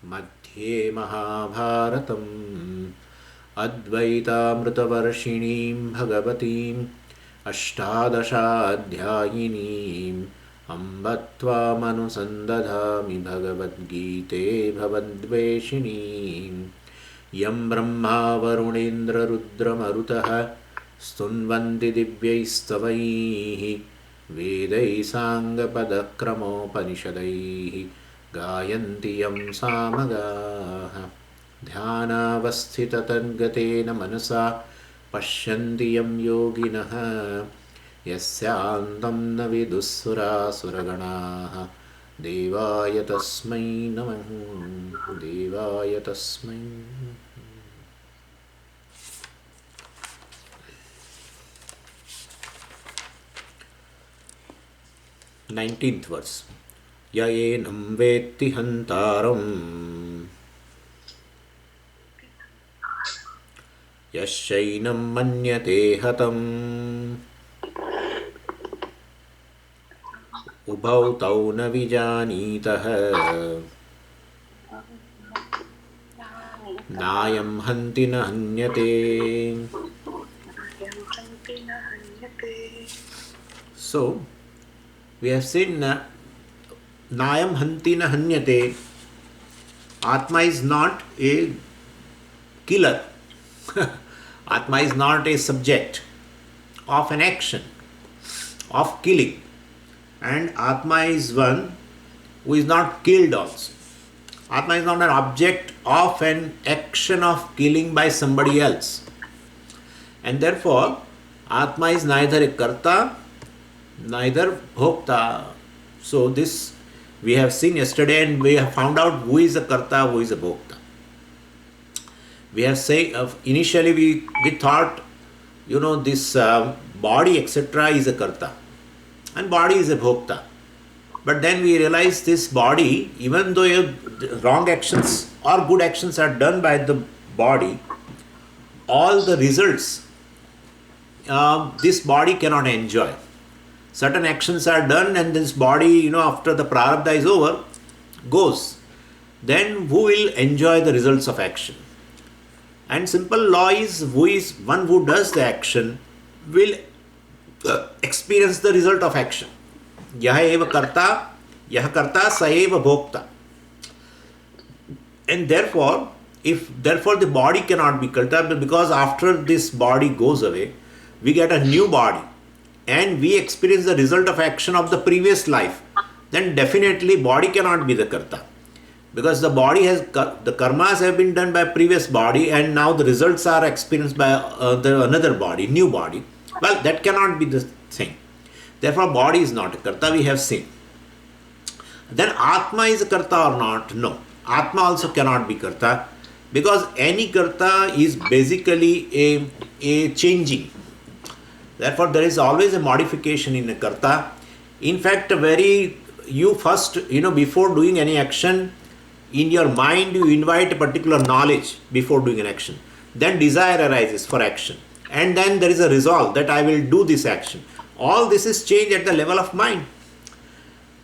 मध्ये महाभारतम् अद्वैतामृतवर्षिणीं भगवतीम् अष्टादशाध्यायिनीम् अम्ब त्वामनुसन्दधामि भगवद्गीते भवद्वेषिणीम् यं ब्रह्मा वरुणेन्द्ररुद्रमरुतः स्तुन्वन्ति दिव्यैस्तवैः वेदैः साङ्गपदक्रमोपनिषदैः गायन्ति यं सामगाः ध्यानावस्थिततद्गतेन मनसा पश्यन्ति यं योगिनः यस्यान्तं न विदुःसुरासुरगणाः देवाय तस्मै नमः देवाय तस्मै 19th verse य एनं वेत्ति हन्तारम् यश्चैनं मन्यते हतम् उभौ तौ न विजानीतः नायं हन्ति न हन्यते. So we have seen Nayam Hanti na Hanyate. Atma is not a killer. Atma is not a subject of an action of killing. And Atma is one who is not killed also. Atma is not an object of an action of killing by somebody else. And therefore, Atma is neither a karta, neither bhokta. So this we have seen yesterday, and we have found out who is a karta, who is a bhokta. We have said initially we thought, this body etc. is a karta and body is a bhokta. But then we realized this body, even though wrong actions or good actions are done by the body, all the results this body cannot enjoy. Certain actions are done and this body, after the prarabdha is over, goes. Then who will enjoy the results of action? And simple law is one who does the action will experience the result of action. Yaha eva karta, yaha karta sa eva bhokta. And therefore the body cannot be karta, because after this body goes away, we get a new body and we experience the result of action of the previous life. Then definitely body cannot be the karta, because the body has the karmas have been done by previous body and now the results are experienced by another body, new body. Well, that cannot be the thing. Therefore body is not a karta, we have seen. Then Atma is a karta or not? No. Atma also cannot be karta, because any karta is basically a changing. Therefore there is always a modification in a karta. In fact, you first, before doing any action, in your mind you invite a particular knowledge before doing an action. Then desire arises for action. And then there is a resolve that I will do this action. All this is changed at the level of mind.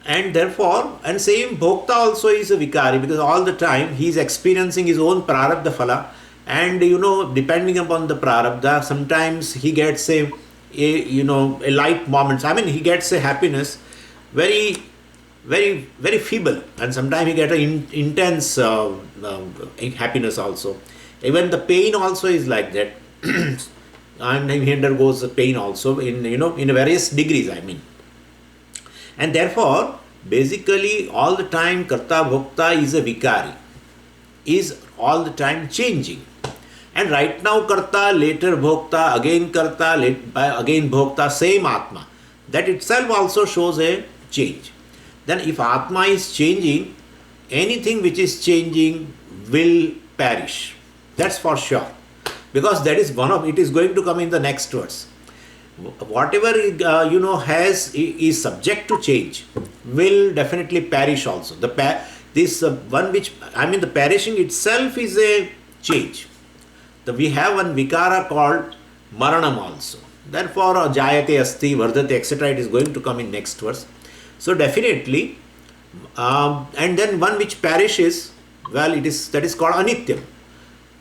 And therefore, and same bhokta also is a vikari, because all the time he is experiencing his own prarabdha phala. And depending upon the prarabdha, sometimes he gets a light moments. I mean, he gets a happiness very, very, very feeble, and sometimes he gets an intense happiness also. Even the pain also is like that. And he undergoes the pain also in various degrees, I mean. And therefore, basically all the time karta bhokta is a vikari, is all the time changing. And right now karta, later bhokta, again karta, again bhokta, same atma. That itself also shows a change. Then if atma is changing, anything which is changing will perish. That's for sure. Because that is it is going to come in the next verse. Whatever is subject to change will definitely perish also. The perishing itself is a change. We have one vikara called maranam also. Therefore, jayate asti, vardate, etc. it is going to come in next verse. So definitely, and then one which perishes, Well, that is called anityam.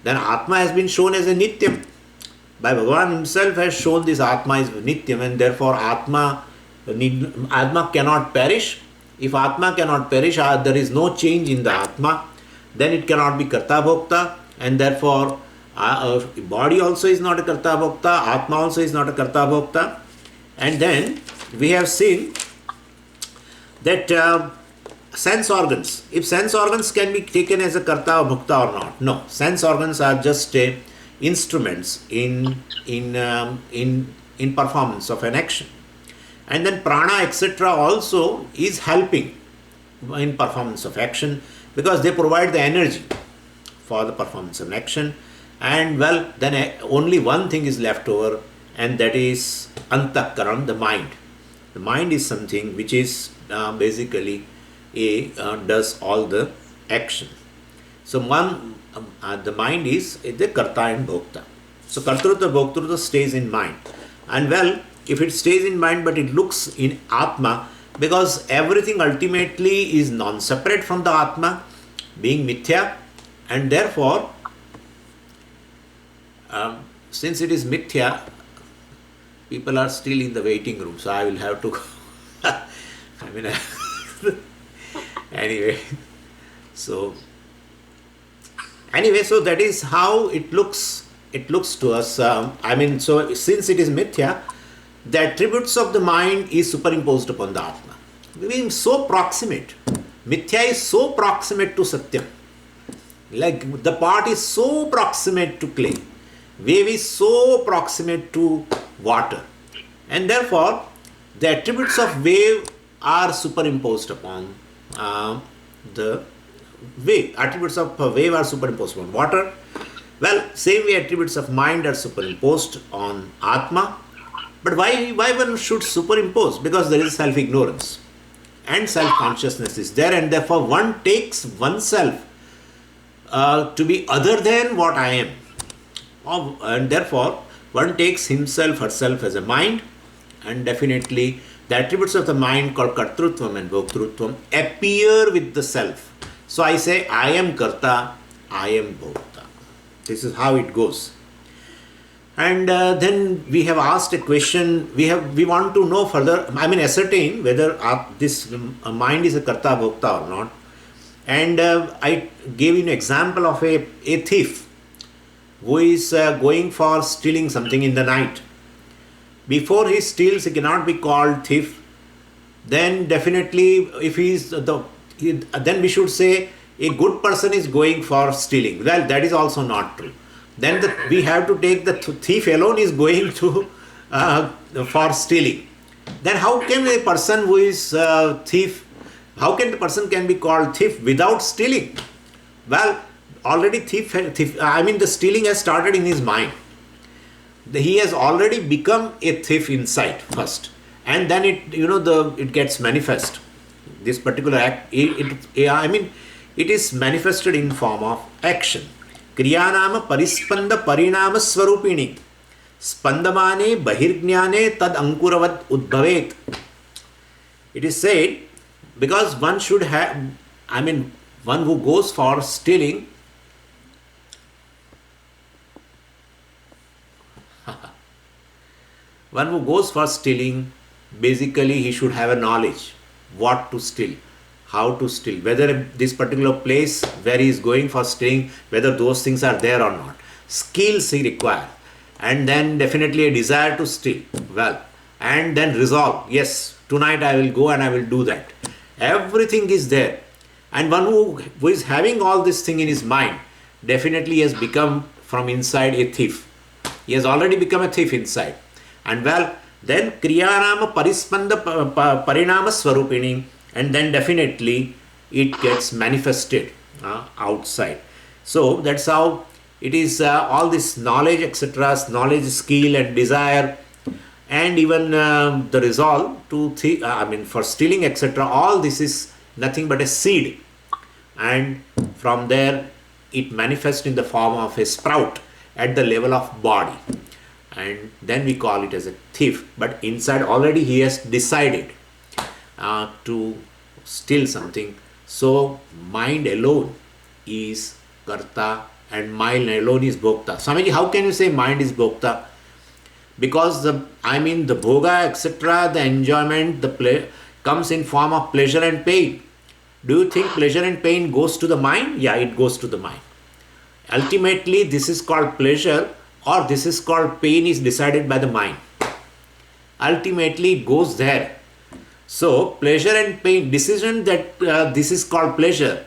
Then Atma has been shown as a nityam. By Bhagavan himself has shown this Atma is nityam, and therefore Atma cannot perish. If Atma cannot perish, there is no change in the Atma, then it cannot be Karta Bhokta, and therefore body also is not a Karta Bhokta, Atma also is not a Karta Bhokta. And then we have seen that sense organs, if sense organs can be taken as a Karta or Bhokta or not. No, sense organs are just instruments in performance of an action. And then prana etc. also is helping in performance of action, because they provide the energy for the performance of an action. And well, then only one thing is left over, and that is antakaran, the mind. The mind is something which is basically does all the action. So the mind is the karta and bhokta. So kartrutva bhoktrutva stays in mind. And well, if it stays in mind but it looks in Atma, because everything ultimately is non-separate from the Atma, being mithya, and therefore since it is mithya, people are still in the waiting room, so I will have to anyway, so that is how it looks to us. So since it is mithya, the attributes of the mind is superimposed upon the Atma. Being so proximate, mithya is so proximate to Satyam. Like the pot is so proximate to clay, wave is so proximate to water, and therefore the attributes of wave are superimposed upon the wave. Attributes of wave are superimposed upon water. Well, same way attributes of mind are superimposed on Atma. But why one should superimpose? Because there is self-ignorance and self-consciousness is there, and therefore one takes oneself to be other than what I am. And therefore one takes himself, herself as a mind, and definitely the attributes of the mind called kartrutvam and bhoktrutvam appear with the self. So I say I am karta, I am bhokta. This is how it goes. And then we have asked a question, we want to know further, ascertain whether this mind is a karta bhokta or not. And I gave you an example of a thief who is going for stealing something in the night. Before he steals, he cannot be called thief. Then definitely if then we should say a good person is going for stealing. Well, that is also not true. Then we have to take the thief alone is going to for stealing. Then how can a person who is thief, how can the person can be called thief without stealing? Well, already the stealing has started in his mind. He has already become a thief inside first, and then it gets manifest. This particular act, it is manifested in form of action. Kriyanama parispanda parinama swarupini spandamane bahirjnane tad ankuravat udbhavet. It is said, because one should have, one who goes for stealing, basically he should have a knowledge what to steal, how to steal, whether this particular place where he is going for stealing, whether those things are there or not. Skills he requires, and then definitely a desire to steal. Well, and then resolve, yes, tonight I will go and I will do that. Everything is there. And one who is having all this thing in his mind, definitely has become from inside a thief. He has already become a thief inside. And well, then Kriyanama Parispanda Parinama Swarupini, and then definitely it gets manifested outside. So that's how it is. All this knowledge, etc., knowledge, skill, and desire, and even the resolve to for stealing, etc., all this is nothing but a seed, and from there it manifests in the form of a sprout at the level of body, and then we call it as a thief. But inside already he has decided to steal something. So mind alone is karta and mind alone is bhokta. Swamiji, how can you say mind is bhokta? Because the bhoga, etc., the enjoyment, the play comes in form of pleasure and pain. Do you think pleasure and pain goes to the mind? Yeah, it goes to the mind. Ultimately, this is called pleasure or this is called pain is decided by the mind. Ultimately, it goes there. So, pleasure and pain, decision that this is called pleasure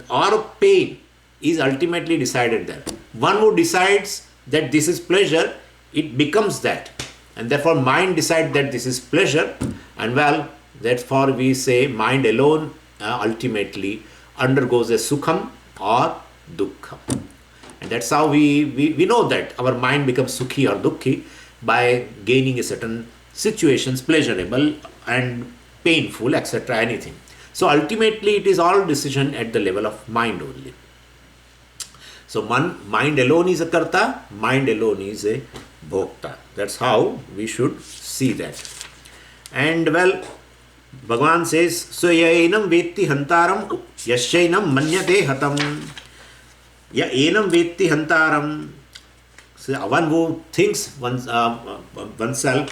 or pain is ultimately decided there. One who decides that this is pleasure, it becomes that. And therefore, mind decides that this is pleasure. And well, therefore, we say mind alone ultimately undergoes a sukham or dukkham. And that's how we know that our mind becomes sukhi or dukhi by gaining a certain situations, pleasurable and painful, etc., anything. So ultimately it is all decision at the level of mind only. So mind alone is a karta, mind alone is a bhokta. That's how we should see that. And well, Bhagavan says, SwM vetti hantaram yasyainam manyate hatam. Ya enam vetti hantaram. So one who thinks oneself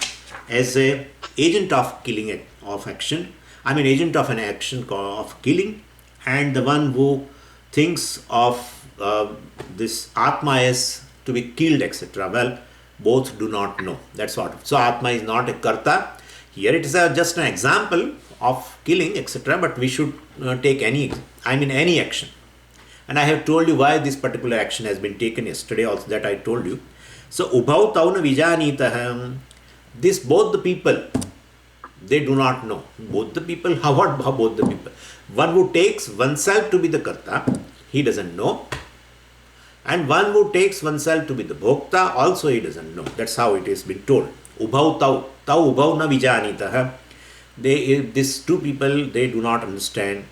as a agent of killing, of action, agent of an action of killing, and the one who thinks of this Atma as to be killed, etc. Well, both do not know. That's what. So Atma is not a karta. Here it is just an example of killing, etc. But we should take any action. And I have told you why this particular action has been taken yesterday also, that I told you. So, ubhau tauna vijanitaham. This both the people, they do not know. Both the people, how both the people? One who takes oneself to be the karta, he doesn't know. And one who takes oneself to be the bhokta, also he doesn't know. That's how it has been told. Ubhau tau ubhau na vijanitaham. These two people, they do not understand.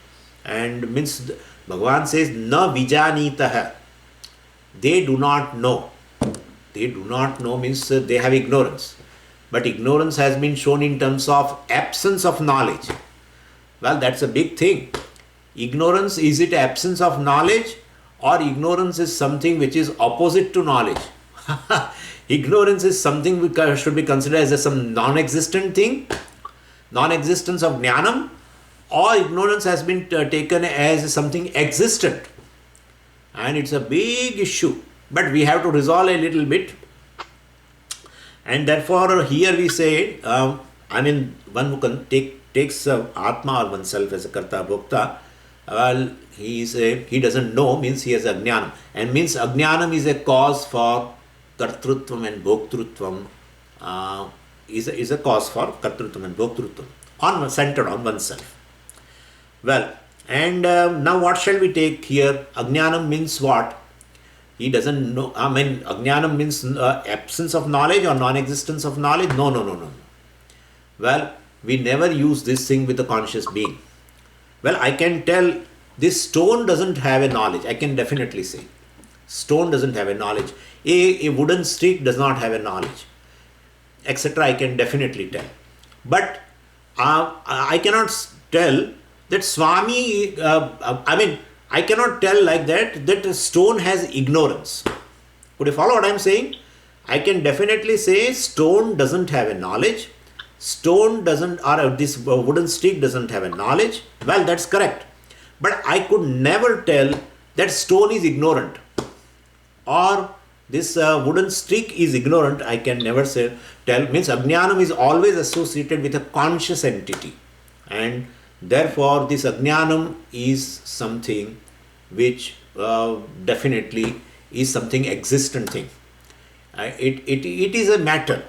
And means Bhagavan says, na vijanitah. They do not know. They do not know means they have ignorance. But ignorance has been shown in terms of absence of knowledge. Well, that's a big thing. Ignorance, is it absence of knowledge or ignorance is something which is opposite to knowledge? Ignorance is something which should be considered as some non-existent thing, non-existence of jnanam, or ignorance has been taken as something existent. And it's a big issue. But we have to resolve a little bit. And therefore here we say, one who takes Atma or oneself as a karta bhokta, well, he doesn't know, means he has ajnanam. And means ajnanam is a cause for kartrutvam and bhoktrutvam, is a cause for kartrutvam and bhoktrutvam, centered on oneself. Well, and now what shall we take here? Ajnanam means what? He doesn't know. Ajnanam means absence of knowledge or non-existence of knowledge? No. Well, we never use this thing with a conscious being. Well, I can tell this stone doesn't have a knowledge. I can definitely say. Stone doesn't have a knowledge. A wooden stick does not have a knowledge, etc. I can definitely tell. But I cannot tell that Swami, I cannot tell like that a stone has ignorance. Could you follow what I am saying? I can definitely say stone doesn't have a knowledge. Stone doesn't, or this wooden stick doesn't have a knowledge. Well, that's correct. But I could never tell that stone is ignorant or this wooden stick is ignorant. I can never tell. Means ajnanam is always associated with a conscious entity. And therefore, this ajnanam is something which definitely is something existent thing. It is a matter,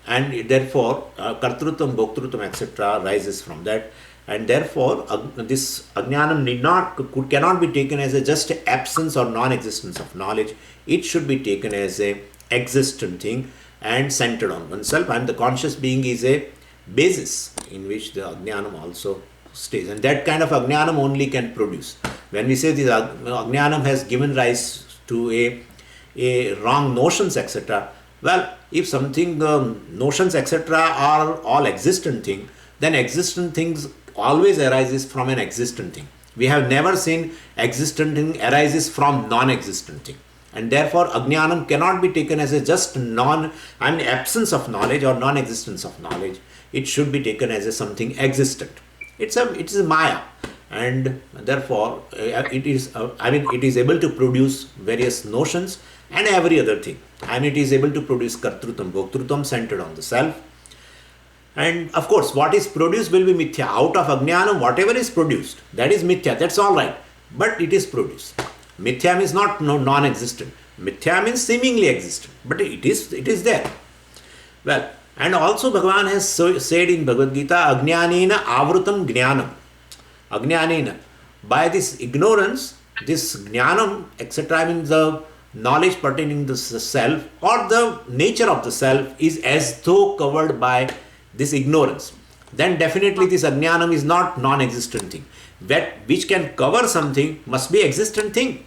and therefore kartrutvam, bhoktrutvam, etc. rises from that. And therefore, this ajnanam cannot be taken as a just absence or non-existence of knowledge. It should be taken as a existent thing and centered on oneself. And the conscious being is a basis in which the ajnanam also stays. And that kind of ajnanam only can produce. When we say this ajnanam has given rise to a wrong notions, etc. Well, if something notions, etc. are all existent thing, then existent things always arises from an existent thing. We have never seen existent thing arises from non-existent thing. And therefore, ajnanam cannot be taken as a just absence of knowledge or non-existence of knowledge. It should be taken as a something existent. It is a maya, and therefore it is able to produce various notions and every other thing. And it is able to produce kartrutvam, bhoktrutvam centered on the self. And of course, what is produced will be mithya. Out of ajnanam, whatever is produced, that is mithya. That's all right. But it is produced. Mithya means not non-existent. Mithya means seemingly existent. But it is there. Well, and also Bhagavan has said in Bhagavad Gita, ajnanena avrutam jnanam. Ajnanena. By this ignorance, this jnanam, etc., means the knowledge pertaining to the self or the nature of the self is as though covered by this ignorance. Then definitely this ajnanam is not non-existent thing. That which can cover something must be existent thing.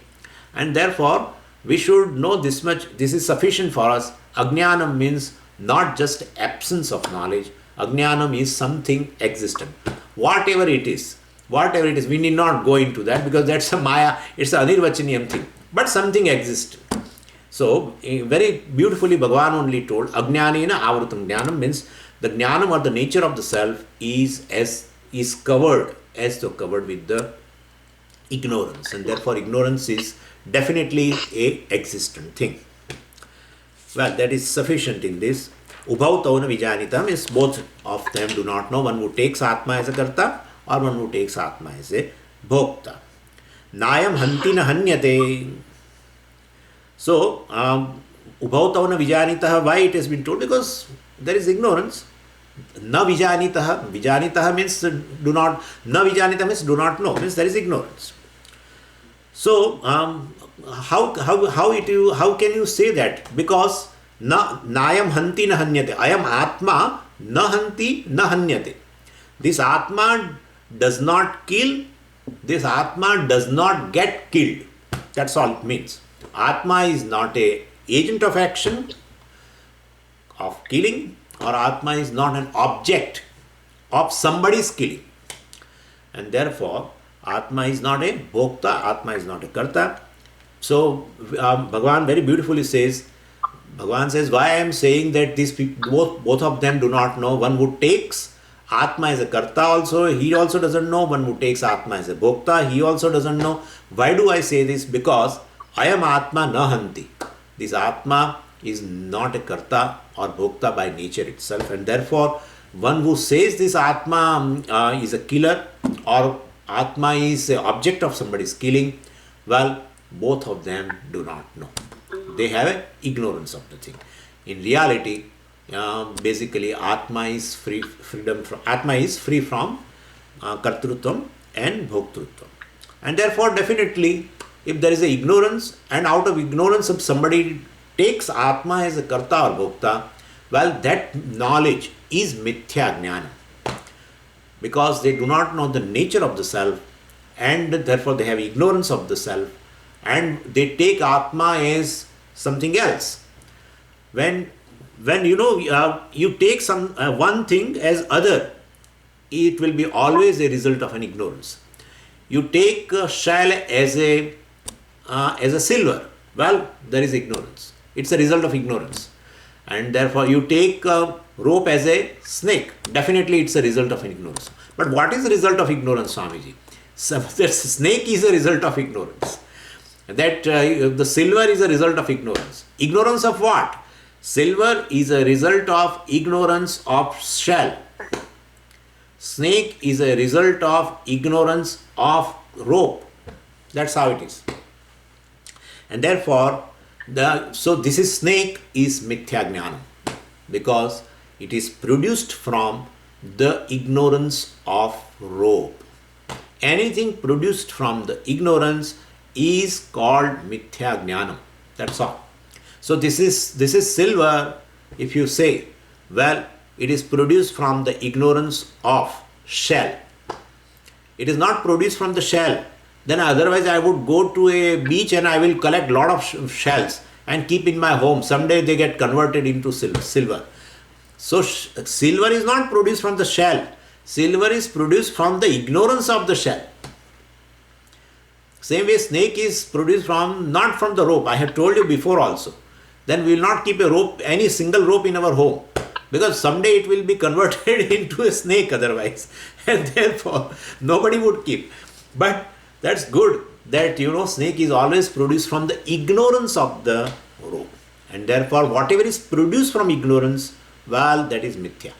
And therefore, we should know this much. This is sufficient for us. Ajnanam means not just absence of knowledge. Ajnanam is something existent. Whatever it is, we need not go into that because that's a maya, it's an anirvachaniyam thing. But something exists. So, very beautifully Bhagavan only told, ajnanena avrutam. Jnanam means the jnanam or the nature of the self is covered, as though covered with the ignorance. And therefore, ignorance is definitely a existent thing. Well, that is sufficient in this. Ubhau tauna vijanita means both of them do not know. One who takes Atma as a karta or one who takes Atma as a bhokta. Nayam hanti na hanyate. So, ubhau tauna vijanita, why it has been told? Because there is ignorance. Na vijanita. Vijanita means do not. Na vijanita means do not know. Means there is ignorance. So, how can you say that? Because nayam hanti na hanyate. Ayam atma na hanti na hanyate. This atma does not kill. This atma does not get killed. That's all it means. Atma is not a agent of action, of killing, or Atma is not an object of somebody's killing. And therefore, Atma is not a bhokta, Atma is not a karta. So, Bhagavan very beautifully says, Bhagavan says, why I am saying that these people, both of them do not know. One who takes Atma as a karta also, he also doesn't know. One who takes Atma as a bhokta, he also doesn't know. Why do I say this? Because I am Atma na hanti. This Atma is not a karta or bhokta by nature itself, and therefore one who says this Atma is a killer or Atma is an object of somebody's killing, well, both of them do not know. They have an ignorance of the thing. In reality, basically Atma is free from kartrutvam and bhoktrutvam, and therefore definitely if there is a ignorance, and out of ignorance if somebody takes Atma as a karta or bhokta, well, that knowledge is mithya jnana. Because they do not know the nature of the self, and therefore they have ignorance of the self, and they take Atma as something else. When you take one thing as other, it will be always a result of an ignorance. You take a shell as a silver, well, there is ignorance. It's a result of ignorance. And therefore, you take a rope as a snake. Definitely, it's a result of ignorance. But what is the result of ignorance, Swamiji? So, the snake is a result of ignorance. That the silver is a result of ignorance. Ignorance of what? Silver is a result of ignorance of shell. Snake is a result of ignorance of rope. That's how it is. And therefore, so this is snake is mithya jnana, because it is produced from the ignorance of rope. Anything produced from the ignorance is called mithya jnana. That's all. So this is silver. If you say, well, it is produced from the ignorance of shell. It is not produced from the shell. Then otherwise I would go to a beach and I will collect lot of shells and keep in my home. Someday they get converted into silver. So silver is not produced from the shell. Silver is produced from the ignorance of the shell. Same way snake is produced from, not from the rope. I have told you before also. Then we will not keep a rope, any single rope in our home. Because someday it will be converted into a snake otherwise. And therefore nobody would keep. But that's good that snake is always produced from the ignorance of the rope. And therefore whatever is produced from ignorance, well, that is mithya.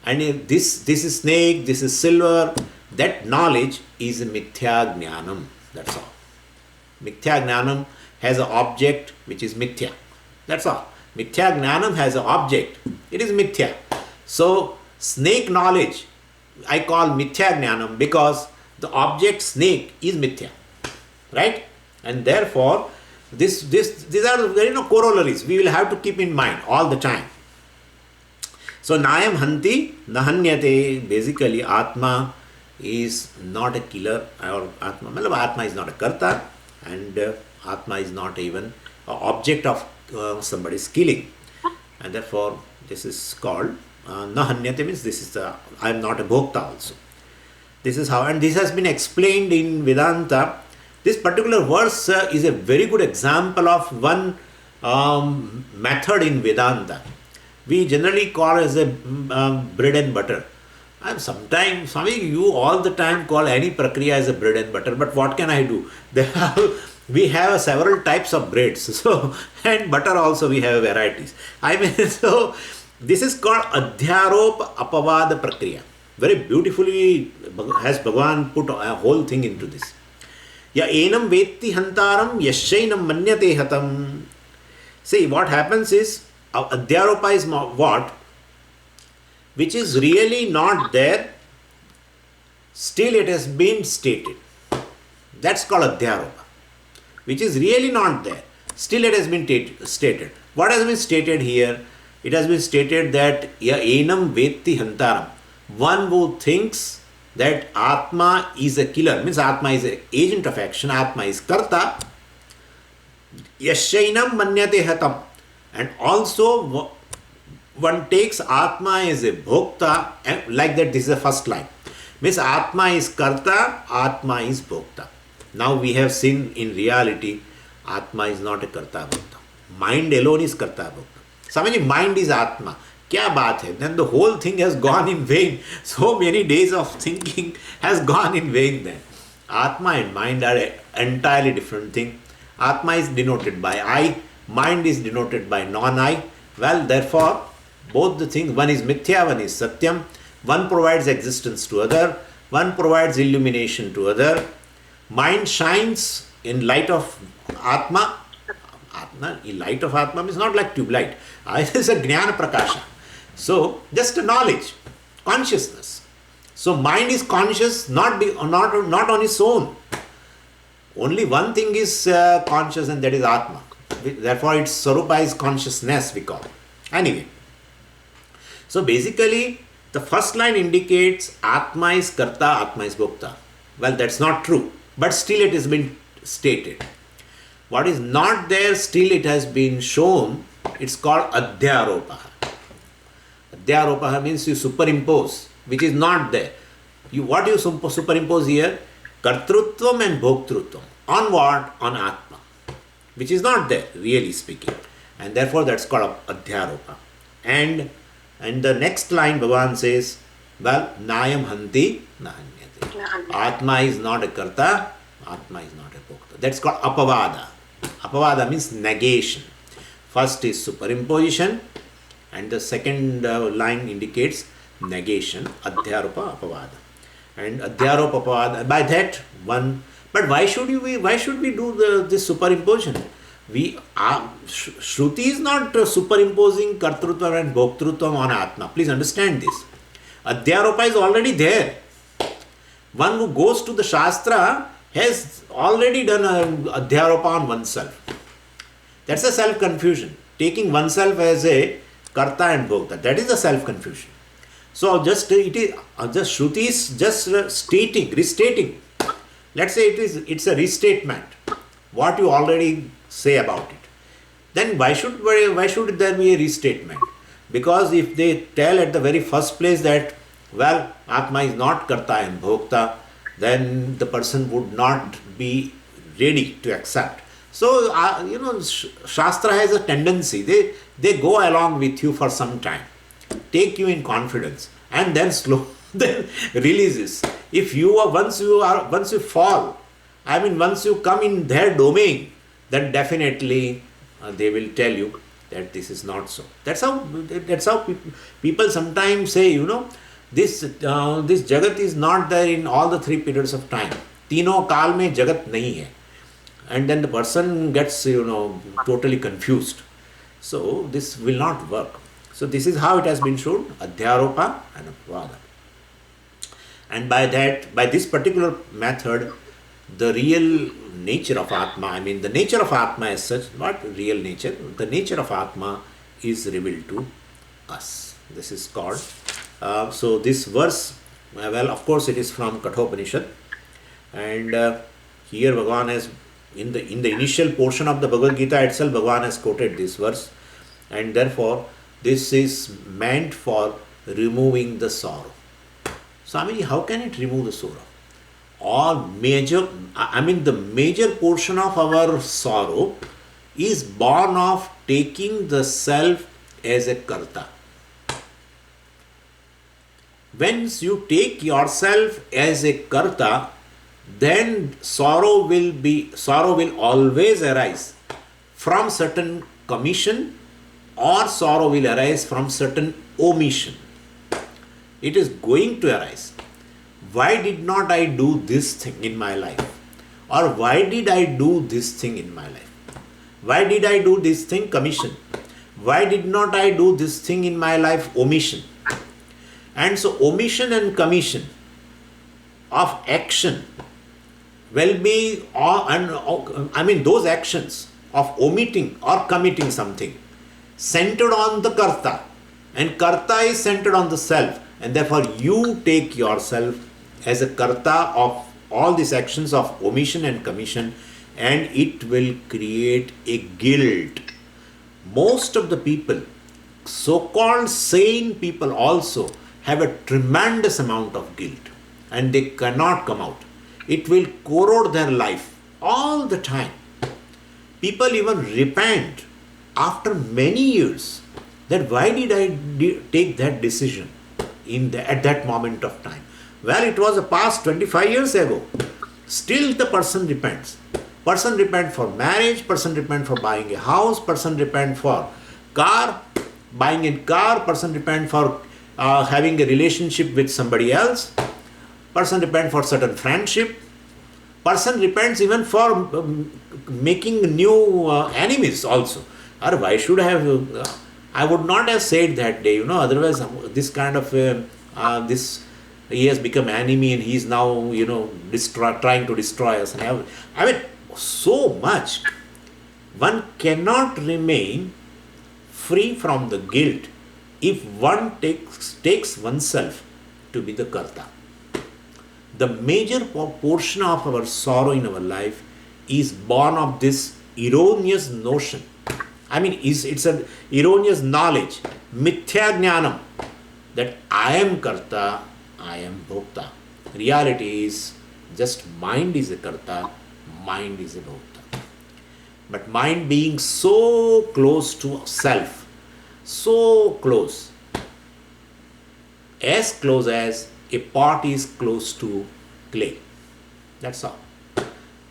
And if this is snake, this is silver, that knowledge is mithya jnanam. That's all. Mithya jnanam has an object which is mithya. That's all. Mithya jnanam has an object. It is mithya. So snake knowledge I call mithya jnanam because the object snake is mithya. Right? And therefore these are corollaries we will have to keep in mind all the time. So nayam hanti nahanyate, basically Atma is not a killer, or Atma is not a karta, and Atma is not even an object of somebody's killing. And therefore this is called nahanyate, means this is I am not a bhokta also. This is how, and this has been explained in Vedanta. This particular verse is a very good example of one method in Vedanta. We generally call as a bread and butter. And sometimes, you all the time call any prakriya as a bread and butter, but what can I do? We have several types of breads, so, and butter also we have varieties. So this is called Adhyaropa Apavada Prakriya. Very beautifully has Bhagavan put a whole thing into this. Ya enam vetti hantaram yashainam manyate hatam. See, what happens is, Adhyaropa is what? Which is really not there, still it has been stated. That's called Adhyaropa. Which is really not there, still it has been stated. What has been stated here? It has been stated that ya enam vetti hantaram. One who thinks that Atma is a killer, means Atma is an agent of action, Atma is karta, yashainam manyate hatam. And also one takes Atma as a bhokta, and like that, this is the first line. Means Atma is karta, Atma is bhokta. Now we have seen in reality, Atma is not a karta bhokta. Mind alone is karta bhokta. Swamiji, mind is Atma. Kya baat hai? Then the whole thing has gone in vain. So many days of thinking has gone in vain then. Atma and mind are an entirely different thing. Atma is denoted by I, mind is denoted by non-I. Well, therefore, both the things, one is mithya, one is satyam. One provides existence to other, one provides illumination to other. Mind shines in light of Atma. Atma, in light of Atma is not like tube light. It is a jnana prakasha. So, just a knowledge, consciousness. So, mind is conscious not on its own. Only one thing is conscious, and that is Atma. Therefore, its Sarupa is consciousness, we call it. Anyway, so basically, the first line indicates Atma is karta, Atma is bhokta. Well, that's not true, but still it has been stated. What is not there, still it has been shown. It's called Adhyaropa. Adhyaropa means you superimpose, which is not there. What you superimpose here? Kartrutvam and bhoktrutvam. On what? On Atma, which is not there, really speaking. And therefore that's called Adhyaropa. And the next line Bhagavan says, well, Nayam Hanti Nahanyate. Atma is not a karta, Atma is not a bhokta. That's called Apavada. Apavada means negation. First is superimposition, and the second line indicates negation, Adhyaropa Apavada. And Adhyaropa Apavada, by that one, but why should we do this superimposition? Shruti is not superimposing Kartrutva and Bhoktrutva on Atma. Please understand this. Adhyaropa is already there. One who goes to the Shastra has already done Adhyaropa on oneself. That's a self-confusion. Taking oneself as a Karta and Bhokta. That is a self-confusion. So just Shruti is just restating. Let's say it's a restatement. What you already say about it. Then why should there be a restatement? Because if they tell at the very first place that, well, Atma is not Karta and Bhokta, then the person would not be ready to accept. So, Shastra has a tendency, they go along with you for some time, take you in confidence, and then then releases. If you are, once you fall, once you come in their domain, then definitely they will tell you that this is not so. That's how people sometimes say, this jagat is not there in all the three periods of time. Tino kaal mein jagat nahi hai. And then the person gets, totally confused. So this will not work. So this is how it has been shown, Adhyaropa and Apvada. And by this particular method, the real nature of Atma, the nature of Atma as such, not real nature, the nature of Atma is revealed to us. This is called, so this verse, well, of course it is from Kathopanishad, and here Bhagavan has, in the initial portion of the Bhagavad Gita itself, Bhagavan has quoted this verse, and therefore this is meant for removing the sorrow. Swamiji, how can it remove the sorrow? The major portion of our sorrow is born of taking the self as a karta. Once you take yourself as a karta, then sorrow will always arise from certain commission, or sorrow will arise from certain omission. It is going to arise. Why did not I do this thing in my life? Or why did I do this thing in my life? Why did I do this thing, commission? Why did not I do this thing in my life, omission? And so omission and commission of action will be, those actions of omitting or committing something centered on the karta, and karta is centered on the self, and therefore you take yourself as a karta of all these actions of omission and commission, and it will create a guilt. Most of the people, so-called sane people, also have a tremendous amount of guilt, and they cannot come out. It will corrode their life all the time. People even repent after many years that why did I take that decision at that moment of time? Well, it was a past 25 years ago. Still the person repents. Person repent for marriage, person repent for buying a house, person repent for buying a car, person repent for having a relationship with somebody else, person repent for certain friendship, person repents even for making new enemies also. Or why should I have, I would not have said that day, otherwise this kind of, he has become enemy and he is now, trying to destroy us. And so much. One cannot remain free from the guilt if one takes oneself to be the karta. The major portion of our sorrow in our life is born of this erroneous notion. It's an erroneous knowledge, mithya jnanam, that I am karta, I am bhokta. Reality is just mind is a karta, mind is a bhokta. But mind being so close to self, so close as a pot is close to clay. That's all.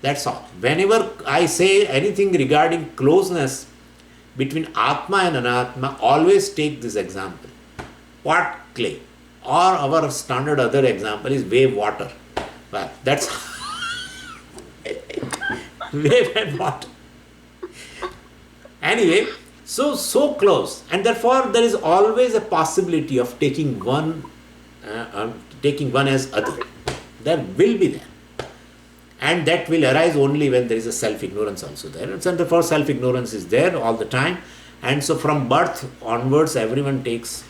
That's all. Whenever I say anything regarding closeness between Atma and Anatma, always take this example. Pot, clay. Or our standard other example is wave, water. Well, that's wave and water. Anyway, so close. And therefore, there is always a possibility of taking one as other. There will be there. And that will arise only when there is a self-ignorance also there. And therefore, self-ignorance is there all the time. And so from birth onwards, everyone takes,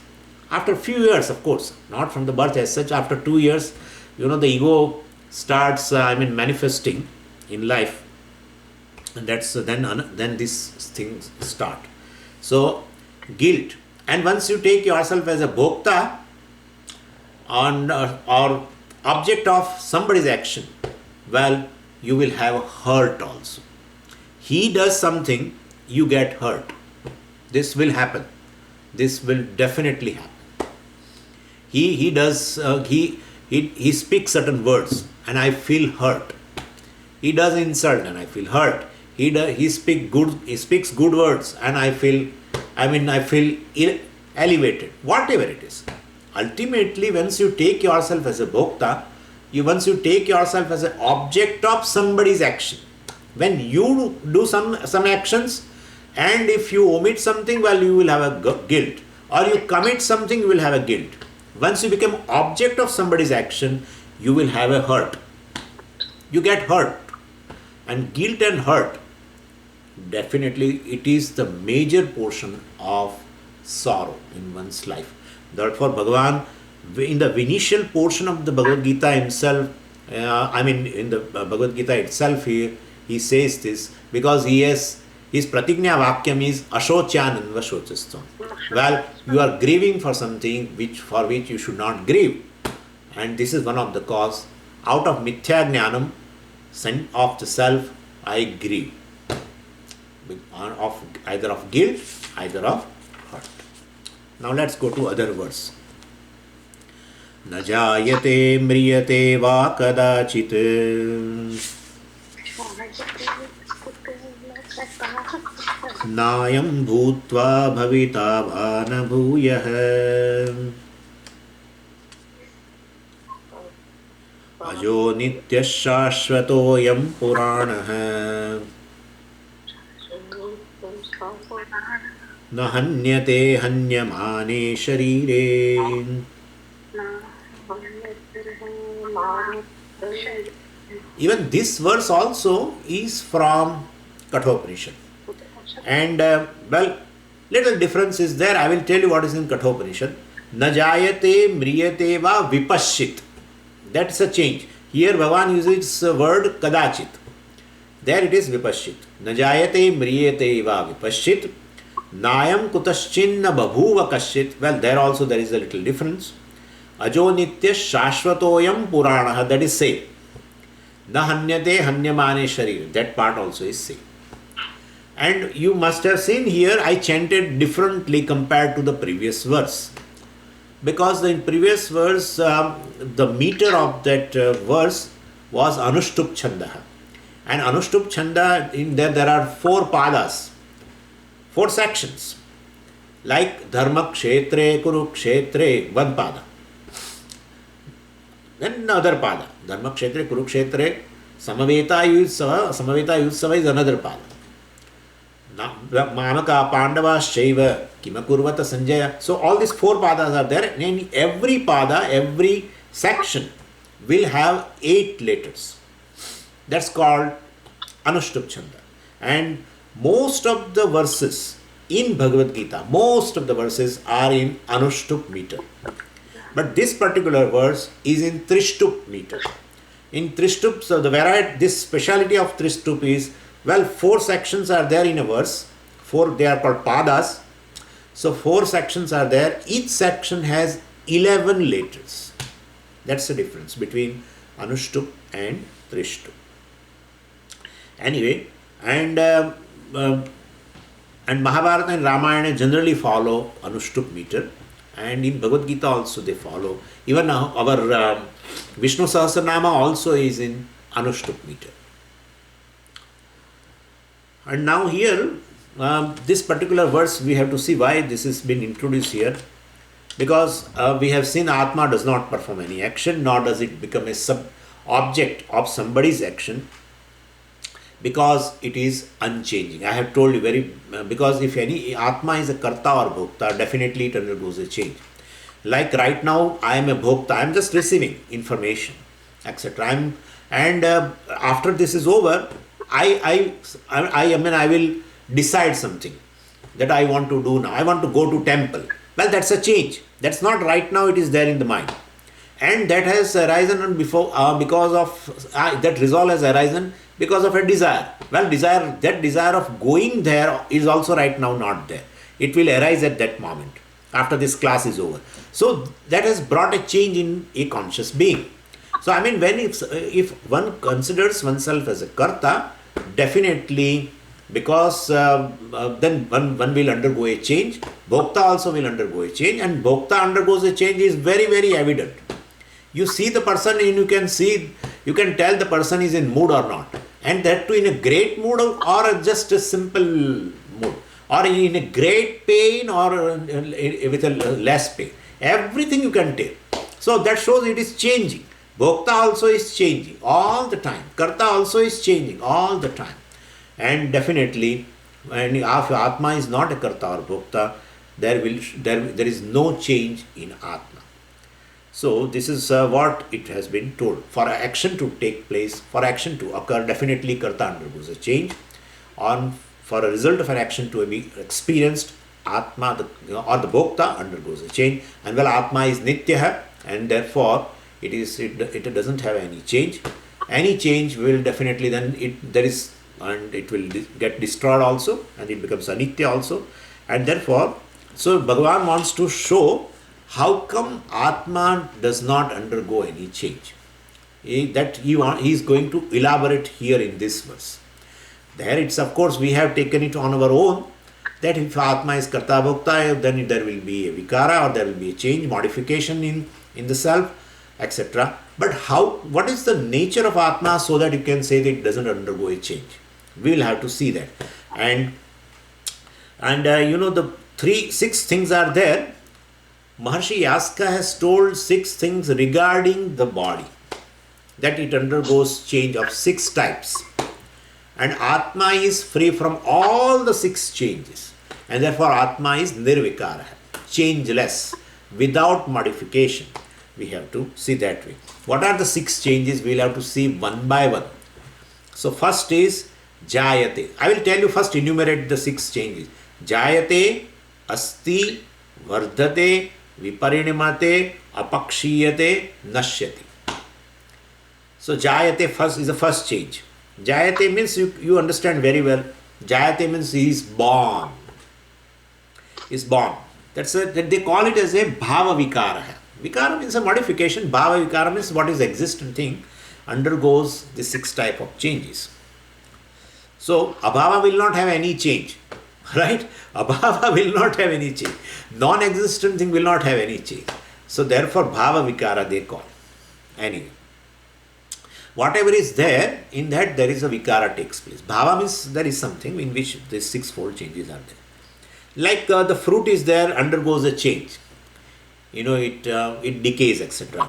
after a few years, of course, not from the birth as such, after 2 years, the ego starts, manifesting in life. And that's then these things start. So, guilt. And once you take yourself as a bhokta, or object of somebody's action, well, you will have hurt also. He does something, you get hurt. This will happen. This will definitely happen. He does he speaks certain words and I feel hurt. He does insult and I feel hurt. He speaks good words and I feel elevated. Whatever it is. Ultimately, once you take yourself as a bhokta, once you take yourself as an object of somebody's action, when you do some actions, and if you omit something, well, you will have a guilt, or you commit something, you will have a guilt. Once you become object of somebody's action, you will have a hurt. You get hurt, and guilt and hurt, definitely it is the major portion of sorrow in one's life. Therefore, Bhagavan, in the initial portion of the Bhagavad Gita himself, in the Bhagavad Gita itself, he says this because his pratignya vakyam is ashocyananva shochastam. Well, you are grieving for something for which you should not grieve, and this is one of the cause. Out of mithya jnanam, of the self, I grieve, either of guilt, either of hurt. Now let's go to other verse. न जायते म्रियते वा कदाचित् नायं भूत्वा भविता वा न भूयः अजो नित्यः शाश्वतोऽयं पुराणः न हन्यते हन्यमाने शरीरे. Even this verse also is from Kathopanishad. And little difference is there. I will tell you what is in Kathopanishad. Na jayate mriyate va vipashit. That's a change. Here Bhagavan uses the word kadachit. There it is vipashit. Na jayate mriyate va vipashit. Nayam kutaschinna babhuva kashit. Well, there also there is a little difference. Ajo nitya shashvatoyam puranaha. That is same. Na hanyate hanyamane sharir. That part also is same. And you must have seen here I chanted differently compared to the previous verse. Because in previous verse, the meter of that verse was Anushtup Chandaha. And Anushtup Chanda, in there are 4 padas, 4 sections. Like Dharma Kshetre, Kuru Kshetre, 1 pada. Then another pada. Dharma Kshetre, Kuru Kshetre, Samaveta Yutsava is another pada. Mamaka Pandava Shaiva Kimakurvata Sanjaya. So all these 4 padas are there, and in every pada, every section will have 8 letters. That's called Anushtup Chanda. And most of the verses in Bhagavad Gita, most of the verses are in Anushtup meter. But this particular verse is in Trishtup meter. In Trishtup, so the variety, this speciality of Trishtup is, 4 sections are there in a verse. 4, they are called padas. So 4 sections are there. Each section has 11 letters. That's the difference between Anushtup and Trishtup. Anyway, and Mahabharata and Ramayana generally follow Anushtup meter. And in Bhagavad Gita also they follow. Even our Vishnu Sahasranama also is in Anushtup meter. And now here, this particular verse, we have to see why this has been introduced here. Because we have seen Atma does not perform any action, nor does it become a sub-object of somebody's action. Because it is unchanging. I have told you because if any Atma is a Karta or Bhokta, definitely it undergoes a change. Like right now, I am a Bhokta, I am just receiving information, etc. And after this is over, I will decide something that I want to do now. I want to go to temple. Well, that's a change. That's not right now, it is there in the mind. And that has arisen before because of that resolve has arisen because of a desire. Well, that desire of going there is also right now not there. It will arise at that moment after this class is over. So that has brought a change in a conscious being. So I mean, if one considers oneself as a karta, definitely, because then one will undergo a change. Bhokta also will undergo a change, and bhokta undergoes a change is very, very evident. You see the person and you can tell the person is in mood or not, and that too in a great mood or just a simple mood, or in a great pain or with a less pain. Everything you can tell. So that shows it is changing. Bhokta also is changing all the time. Karta also is changing all the time. And definitely, when if Atma is not a karta or bhokta, there is no change in Atma. So this is what it has been told. For action to take place, for action to occur, definitely karta undergoes a change. For a result of an action to be experienced, Atma or the bhokta undergoes a change. And well, Atma is nitya, and therefore it doesn't have any change. Any change will definitely it will get destroyed also, and it becomes anitya also. And therefore, so Bhagavan wants to show how come Atma does not undergo any change. He is going to elaborate here in this verse. There it's, of course, we have taken it on our own, that if Atma is karta bhokta, then there will be a vikara, or there will be a change, modification in the self, etc. But what is the nature of Atma, so that you can say that it doesn't undergo a change? We will have to see that. And the 6 things are there. Maharshi Yaska has told 6 things regarding the body, that it undergoes change of 6 types. And Atma is free from all the 6 changes. And therefore Atma is nirvikara, changeless, without modification. We have to see that way. What are the 6 changes? We will have to see one by one. So first is Jayate. I will tell you first, enumerate the 6 changes. Jayate, Asti, Vardhate, Viparinimate, Apakshiyate, Nashyati. So Jayate first is the first change. Jayate means, you understand very well. Jayate means he is born. Is born. That they call it as a bhava vikara. Vikara means a modification. Bhava vikara means what is existent thing undergoes the 6 type of changes. So abhava will not have any change. Right? Abhava will not have any change. Non-existent thing will not have any change. So therefore bhava vikara they call. Anyway, whatever is there, in that there is a vikara takes place. Bhava means there is something in which the 6-fold changes are there. Like the fruit is there, undergoes a change. It decays, etc.